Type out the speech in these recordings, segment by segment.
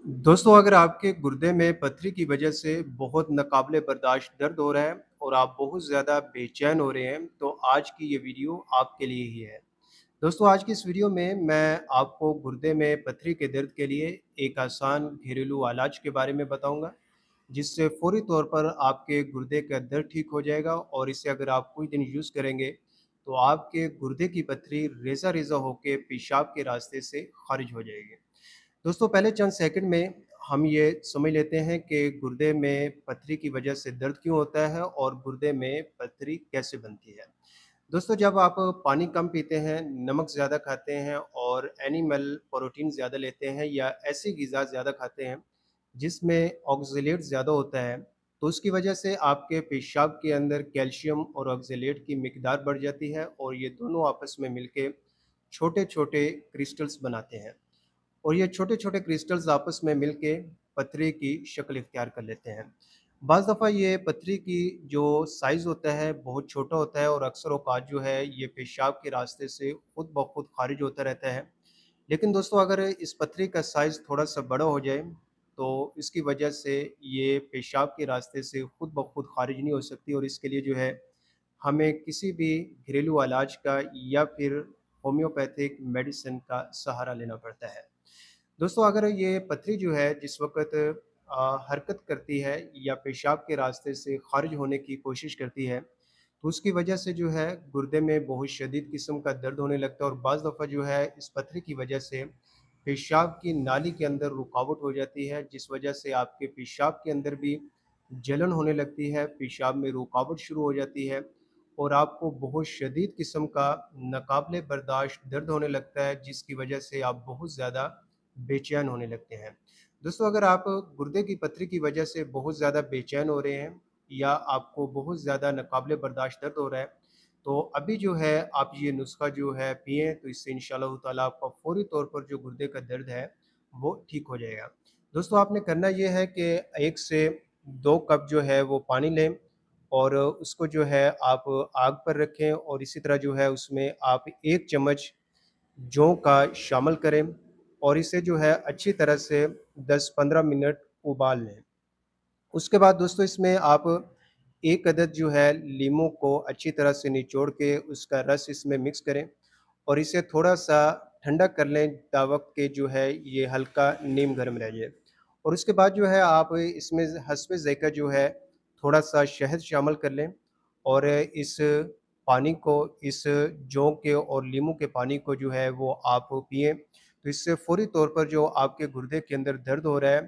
दोस्तों, अगर आपके गुर्दे में पथरी की वजह से बहुत नाकाबिले बर्दाश्त दर्द हो रहा है और आप बहुत ज़्यादा बेचैन हो रहे हैं, तो आज की ये वीडियो आपके लिए ही है। दोस्तों, आज की इस वीडियो में मैं आपको गुर्दे में पथरी के दर्द के लिए एक आसान घरेलू इलाज के बारे में बताऊंगा, जिससे फ़ौरी तौर पर आपके गुर्दे का दर्द ठीक हो जाएगा और इसे अगर आप कुछ दिन यूज़ करेंगे, तो आपके गुर्दे की पथरी रेज़ा-रेज़ा होके पेशाब के रास्ते से ख़ारिज हो जाएगी। दोस्तों, पहले चंद सेकंड में हम ये समझ लेते हैं कि गुर्दे में पथरी की वजह से दर्द क्यों होता है और गुर्दे में पथरी कैसे बनती है। दोस्तों, जब आप पानी कम पीते हैं, नमक ज़्यादा खाते हैं और एनिमल प्रोटीन ज़्यादा लेते हैं या ऐसी ग़िज़ा ज़्यादा खाते हैं जिसमें ऑक्ज़ेलेट ज़्यादा होता है, तो उसकी वजह से आपके पेशाब के अंदर कैल्शियम और ऑक्ज़ेलेट की मिकदार बढ़ जाती है और ये दोनों आपस में मिलके छोटे-छोटे क्रिस्टल्स बनाते हैं। और ये छोटे-छोटे क्रिस्टल्स आपस में मिलके पथरी की शक्ल इख्तियार कर लेते हैं। बाज़ दफ़ा ये पथरी की जो साइज़ होता है बहुत छोटा होता है और अक्सर औक़ात जो है ये पेशाब के रास्ते से खुद ब खुद ख़ारिज होता रहता है। लेकिन दोस्तों, अगर इस पथरी का साइज़ थोड़ा-सा बड़ा हो जाए, तो इसकी वजह से ये पेशाब के रास्ते से खुद ब खुद ख़ारिज नहीं हो सकती और इसके लिए जो है हमें किसी भी घरेलू इलाज का या फिर होम्योपैथिक मेडिसिन का सहारा लेना पड़ता है। दोस्तों, अगर ये पथरी जो है जिस वक़्त हरकत करती है या पेशाब के रास्ते से ख़ारिज होने की कोशिश करती है, तो उसकी वजह से जो है गुर्दे में बहुत शदीद किस्म का दर्द होने लगता है और बाज़ दफ़ा जो है इस पथरी की वजह से पेशाब की नाली के अंदर रुकावट हो जाती है, जिस वजह से आपके पेशाब के अंदर भी जलन होने लगती है, पेशाब में रुकावट शुरू हो जाती है और आपको बहुत शदीद किस्म का नाकाबिले बर्दाश्त दर्द होने लगता है, जिसकी वजह से आप बहुत ज़्यादा बेचैन होने लगते हैं। दोस्तों, अगर आप गुर्दे की पथरी की वजह से बहुत ज़्यादा बेचैन हो रहे हैं या आपको बहुत ज़्यादा नाकाबिले बर्दाश्त दर्द हो रहा है, तो अभी जो है आप ये नुस्ख़ा जो है पिएँ, तो इससे इंशाअल्लाह ताला आपका फ़ौरी तौर पर जो गुर्दे का दर्द है, वो ठीक हो जाएगा। दोस्तों, आपने करना ये है कि 1 से 2 कप जो है वो पानी लें और उसको जो है आप आग पर रखें और इसी तरह जो है उसमें आप 1 चम्मच जौ का शामिल करें और इसे जो है अच्छी तरह से 10-15 मिनट उबाल लें। उसके बाद दोस्तों, इसमें आप 1 अदद जो है लीमू को अच्छी तरह से निचोड़ के उसका रस इसमें मिक्स करें और इसे थोड़ा-सा ठंडा कर लें तावक के जो है ये हल्का नीम गर्म रह जाए। और उसके बाद जो है आप इसमें हस्बे ज़ायक़ा जो है थोड़ा-सा शहद शामिल कर लें और इस पानी को, इस जौ के और लीमू के पानी को जो है वो आप पिएँ, तो इससे फ़ौरी तौर पर जो आपके गुर्दे के अंदर दर्द हो रहा है,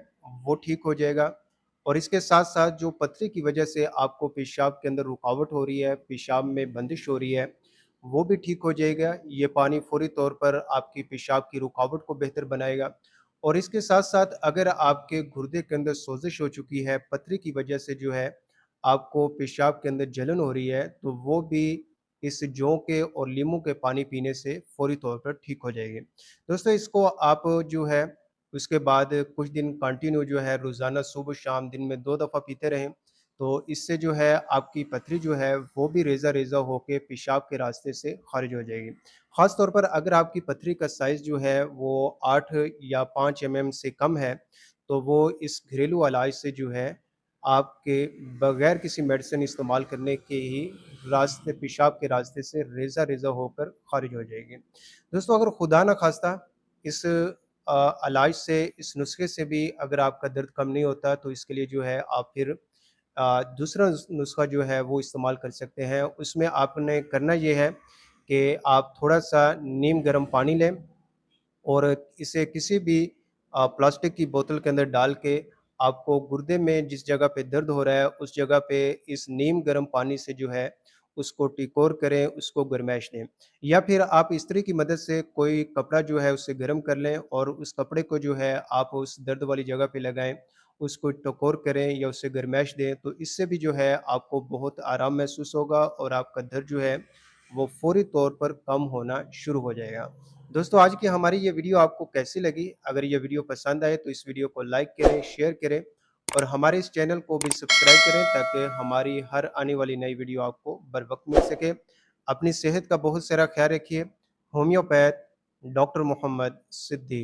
वो ठीक हो जाएगा और इसके साथ-साथ जो पथरी की वजह से आपको पेशाब के अंदर रुकावट हो रही है, पेशाब में बंदिश हो रही है, वो भी ठीक हो जाएगा। ये पानी फ़ौरी तौर पर आपकी पेशाब की रुकावट को बेहतर बनाएगा और इसके साथ-साथ अगर आपके गुर्दे के अंदर सोज़िश हो चुकी है, पथरी की वजह से जो है आपको पेशाब के अंदर जलन हो रही है, तो वो भी इस जौ के और लीमू के पानी पीने से फ़ौरी तौर पर ठीक हो जाएगी। दोस्तों, इसको आप जो है उसके बाद कुछ दिन कंटिन्यू जो है रोज़ाना सुबह-शाम दिन में 2 दफ़ा पीते रहें, तो इससे जो है आपकी पथरी जो है वो भी रेज़ा-रेज़ा होके पेशाब के रास्ते से ख़ारिज हो जाएगी। ख़ास तौर पर अगर आपकी पथरी का साइज़ जो है वो 8 या 5 एमएम से कम है, तो वो इस घरेलू इलाज से जो है आपके बगैर किसी मेडिसिन इस्तेमाल करने के ही रास्ते, पेशाब के रास्ते से रेज़ा-रेज़ा होकर ख़ारिज हो जाएगी। दोस्तों, अगर खुदा न ख़ास्ता इस इलाज से, इस नुस्खे से भी अगर आपका दर्द कम नहीं होता, तो इसके लिए जो है आप फिर दूसरा नुस्खा जो है वो इस्तेमाल कर सकते हैं। उसमें आपने करना ये है कि आप थोड़ा-सा नीम गर्म पानी लें और इसे किसी भी प्लास्टिक की बोतल के अंदर डाल के आपको गुर्दे में जिस जगह पे दर्द हो रहा है, उस जगह पे इस नीम गर्म पानी से जो है उसको टिकोर करें, उसको गरमैश दें। या फिर आप इस्त्री की मदद से कोई कपड़ा जो है उसे गर्म कर लें और उस कपड़े को जो है आप उस दर्द वाली जगह पे लगाएँ, उसको टकोर करें या उसे गरमैश दें, तो इससे भी जो है आपको बहुत आराम महसूस होगा और आपका दर्द जो है वो फ़ौरी तौर पर कम होना शुरू हो जाएगा। दोस्तों, आज की हमारी ये वीडियो आपको कैसी लगी? अगर ये वीडियो पसंद आए तो इस वीडियो को लाइक करें, शेयर करें और हमारे इस चैनल को भी सब्सक्राइब करें ताकि हमारी हर आने वाली नई वीडियो आपको बर वक़्त मिल सके। अपनी सेहत का बहुत सारा ख़्याल रखिए। Homeopath doctor Mohammad Siddique.